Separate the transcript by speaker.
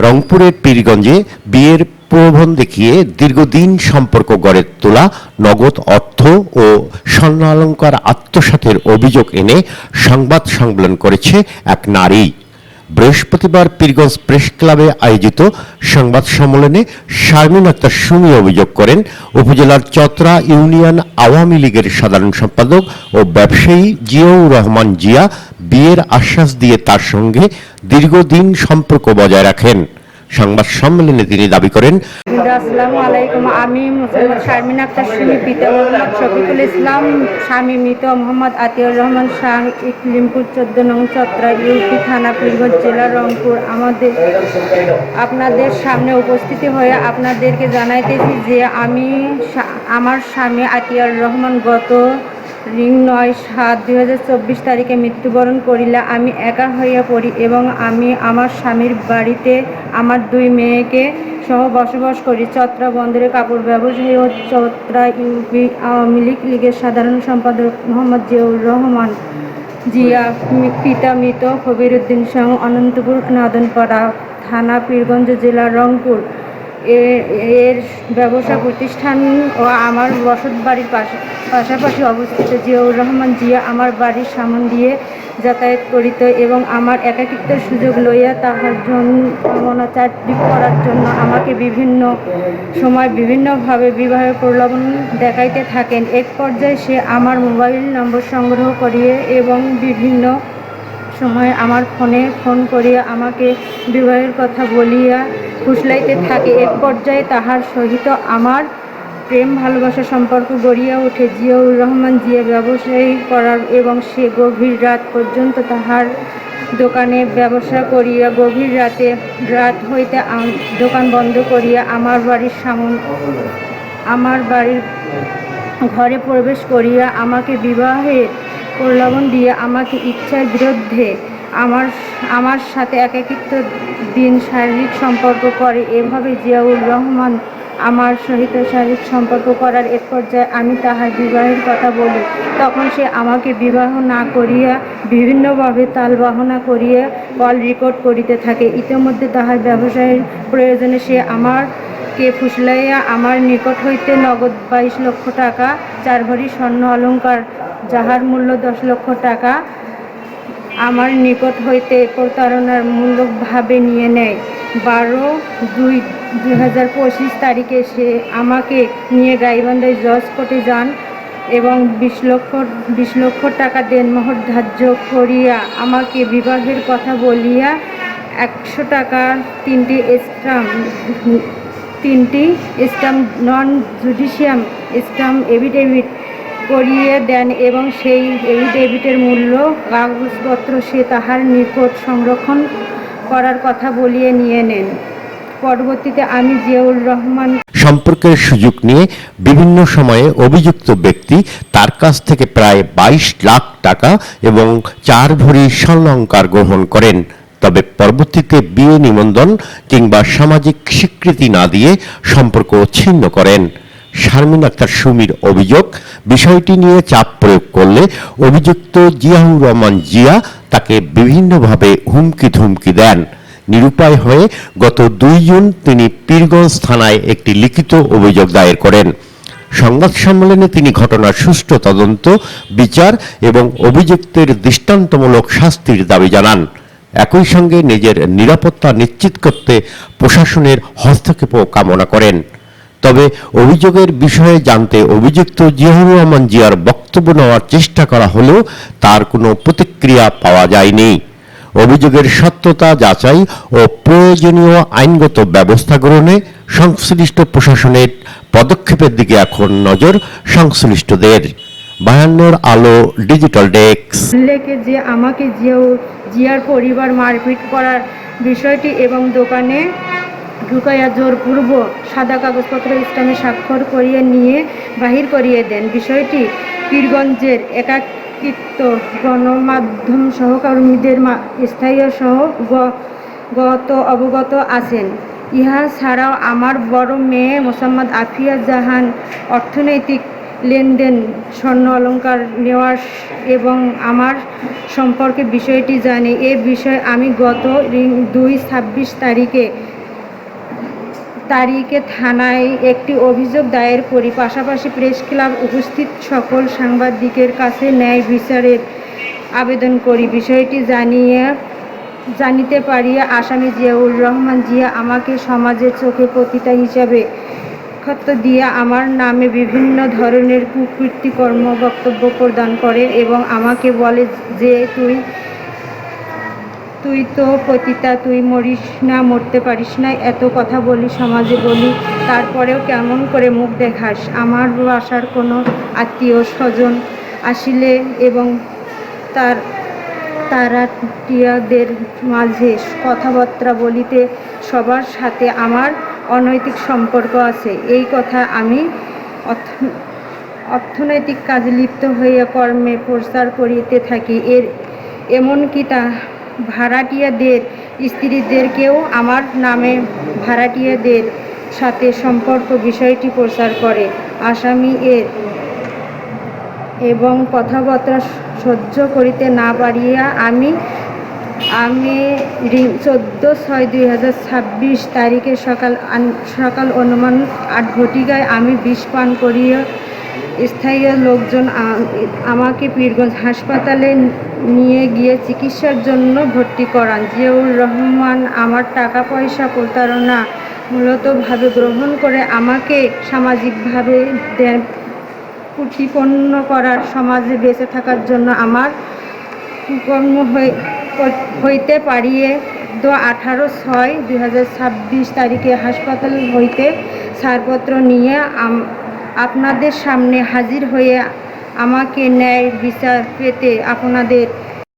Speaker 1: রংপুরের পীরগঞ্জে বিয়ের প্রলোভন দেখিয়ে দীর্ঘদিন সম্পর্ক গড়ে তোলা, নগদ অর্থ ও স্বর্ণালংকার আত্মসাতের অভিযোগ এনে সংবাদ সম্মেলন করেছে এক নারী। বৃহস্পতিবার পীরগঞ্জ প্রেস ক্লাবে আয়োজিত সংবাদ সম্মেলনে শারমিন আক্তার সুমি অভিযোগ করেন, উপজেলার চতরা ইউনিয়ন আওয়ামী লীগের সাধারণ সম্পাদক ও ব্যবসায়ী জিয়াউর রহমান জিয়া বিয়ের আশ্বাস দিয়ে তার সঙ্গে দীর্ঘদিন সম্পর্ক বজায় রাখেন। সংবাদ সম্মেলনে তিনি দাবি করেন,
Speaker 2: আসসালামু আলাইকুম। আমি মোহাম্মদ শারমিন আক্তার সুমি, পিতা মোহাম্মদ শফিকুল ইসলাম, স্বামী মৃত মোহাম্মদ আতিয়াউর রহমান শাহ, ইকলিমপুর 14 নং চতরা ইউপি থানা, পীরগঞ্জ জেলা, রংপুর। আপনাদের সামনে উপস্থিতি হয়ে আপনাদেরকে জানাইতেছি যে আমার স্বামী আতিয়াউর রহমান গত 9/7/2024 তারিখে মৃত্যুবরণ করিলে আমি একা হইয়া পড়ি এবং আমি আমার স্বামীর বাড়িতে আমার 2 মেয়েকে সহ বসবাস করি। চতরা বন্দরে কাপড় ব্যবসায়ী ও চতরা ইউপি আওয়ামী লীগের সাধারণ সম্পাদক মোহাম্মদ জিয়াউর রহমান জিয়া, পিতা মৃত কবিরউদ্দিন শাহ, অনন্তপুর নাদনপাড়া থানা, পীরগঞ্জ জেলা, রংপুর এর ব্যবসা প্রতিষ্ঠান ও আমার বসত বাড়ির পাশাপাশি অবস্থিত। জিয়াউর রহমান জিয়া আমার বাড়ির সামন দিয়ে যাতায়াত করিত এবং আমার একাকিত্বের সুযোগ লইয়া তাহার জন্য চাকরি করার জন্য আমাকে বিভিন্ন সময় বিভিন্নভাবে বিবাহের প্রলোভন দেখাইতে থাকেন। এক পর্যায়ে সে আমার মোবাইল নম্বর সংগ্রহ করিয়ে এবং বিভিন্ন সময় আমার ফোন করিয়া আমাকে বিবাহের কথা বলিয়া ফুসলাইতে থাকে। এক পর্যায়ে তাহার সহিত আমার প্রেম ভালোবাসা সম্পর্ক গড়িয়া ওঠে। জিয়াউর রহমান জিয়া ব্যবসায়ী করার এবং সে গভীর রাত পর্যন্ত তাহার দোকানে ব্যবসা করিয়া গভীর রাত হইতে দোকান বন্ধ করিয়া আমার বাড়ির ঘরে প্রবেশ করিয়া আমাকে বিবাহের প্রলোভন দিয়ে আমাকে ইচ্ছার বিরুদ্ধে আমার সাথে একাকিত্ব দিন শারীরিক সম্পর্ক করে। এভাবে জিয়াউর রহমান আমার সহিত শারীরিক সম্পর্ক করার এক পর্যায়ে আমি তাহার বিবাহের কথা বলি। তখন সে আমাকে বিবাহ না করিয়া বিভিন্নভাবে তাল বাহানা করিয়া কল রেকর্ড করিতে থাকে। ইতিমধ্যে তাহার ব্যবসায়ের প্রয়োজনে সে আমাকে ফুসলাইয়া আমার নিকট হইতে নগদ 22 লক্ষ টাকা, 4 ভরি স্বর্ণ অলংকার যাহার মূল্য 10 লক্ষ টাকা আমার নিকট হইতে প্রতারণার মূলকভাবে নিয়ে নেয়। 12/2/2025 তারিখে সে আমাকে নিয়ে গাইবান্ধায় জজ কোর্টে যান এবং 20 লক্ষ টাকা দেনমোহর ধার্য করিয়া আমাকে বিবাহের কথা বলিয়া 100 টাকার 3টি স্ট্যাম্প নন জুডিশিয়াল স্ট্যাম্প এফিডেভিট করিয়ে দেন এবং সেই এফিডেভিটের মূল্য কাগজপত্র সে তাহার নিকট সংরক্ষণ করার কথা বলিয়ে নিয়ে নেন। পরবর্তীতে আমি জিয়াউর রহমান
Speaker 1: সম্পর্কের সুযোগ নিয়ে বিভিন্ন সময়ে অভিযুক্ত ব্যক্তি তার কাছ থেকে প্রায় 22 লাখ টাকা এবং 4 ভরি স্বর্ণালংকার গ্রহণ করেন। তবে পরবর্তীতে বিয়ে নিবন্ধন কিংবা সামাজিক স্বীকৃতি না দিয়ে সম্পর্ক ছিন্ন করেন। শারমিন আক্তার সুমির অভিযোগ, বিষয়টি নিয়ে চাপ প্রয়োগ করলে অভিযুক্ত জিয়াউর রহমান জিয়া তাকে বিভিন্নভাবে হুমকি ধুমকি দেন। নিরুপায় হয়ে গত 2 জুন তিনি পীরগঞ্জ থানায় একটি লিখিত অভিযোগ দায়ের করেন। সংবাদ সম্মেলনে তিনি ঘটনার সুষ্ঠু তদন্ত, বিচার এবং অভিযুক্তের দৃষ্টান্তমূলক শাস্তির দাবি জানান। একই সঙ্গে নিজের নিরাপত্তা নিশ্চিত করতে প্রশাসনের হস্তক্ষেপও কামনা করেন। তবে অভিযোগের বিষয়ে জানতে অভিযুক্ত জিয়াউর রহমান জিয়ার বক্তব্য নেওয়ার চেষ্টা করা হলেও তার কোনো প্রতিক্রিয়া পাওয়া যায়নি। অভিযোগের সত্যতা যাচাই ও প্রয়োজনীয় আইনগত ব্যবস্থা গ্রহণে সংশ্লিষ্ট প্রশাসনের পদক্ষেপের দিকে এখন নজর সংশ্লিষ্টদের। বায়ান্নর আলো ডিজিটাল ডেস্ক।
Speaker 2: উল্লেখে যে আমাকে জিয়ার পরিবার মারপিট করার বিষয়টি এবং দোকানে ঢুকাইয়া জোরপূর্বক সাদা কাগজপত্র স্ট্যাম্পে স্বাক্ষর করিয়ে নিয়ে বাহির করিয়ে দেন। বিষয়টি পীরগঞ্জের একাকিত্ব গণমাধ্যম সহকর্মীদের স্থায়ী সহ অবগত আছেন। ইহা ছাড়াও আমার বড় মেয়ে মোসাম্মদ আফিয়া জাহান অর্থনৈতিক লেনদেন, স্বর্ণ অলংকার নেওয়ার এবং আমার সম্পর্কে বিষয়টি জানি। এ বিষয়ে আমি গত 2/26 তারিখে থানায় একটি অভিযোগ দায়ের করি। পাশাপাশি প্রেস ক্লাব উপস্থিত সকল সাংবাদিকের কাছে ন্যায় বিচারের আবেদন করি। বিষয়টি জানিতে পারিয়া আসামি জিয়াউর রহমান জিয়া আমাকে সমাজের চোখে পতিতা হিসাবে আখ্যাত দিয়ে আমার নামে বিভিন্ন ধরনের কুকীর্তিকর্ম বক্তব্য প্রদান করে এবং আমাকে বলে যে তুই তো পতিতা, তুই মরিস না, মরতে পারিস না, এত কথা বলি, সমাজে বলি, তারপরেও কেমন করে মুখ দেখাস। আমার বাসার কোনো আত্মীয় স্বজন আসিলে এবং তারাটিয়াদের মাঝে কথাবার্তা বলিতে সবার সাথে আমার অনৈতিক সম্পর্ক আছে, এই কথা আমি অর্থনৈতিক কাজে লিপ্ত হইয়া কর্মে প্রচার করিতে থাকি। এমনকি ভাড়াটিয়াদের স্ত্রীদেরকেও আমার নামে ভাড়াটিয়াদের সাথে সম্পর্ক বিষয়টি প্রচার করে। আসামি এবং কথাবার্তা সহ্য করিতে না পারিয়া আমি 14/6/2026 তারিখে সকাল অনুমান 8 ঘটিকায় আমি বিষ পান করিয়া স্থানীয় লোকজন আমাকে পীরগঞ্জ হাসপাতালে নিয়ে গিয়ে চিকিৎসার জন্য ভর্তি করান। জিয়াউর রহমান আমার টাকা পয়সা প্রতারণা মূলতভাবে গ্রহণ করে আমাকে সামাজিকভাবে প্রতিপন্ন করার, সমাজে বেঁচে থাকার জন্য আমার কর্ম হইতে পারিয়ে 18/6/2026 তারিখে হাসপাতাল হইতে ছাড়পত্র নিয়ে আপনাদের সামনে হাজির হয়ে আমাকে ন্যায় বিচার পেতে আপনাদের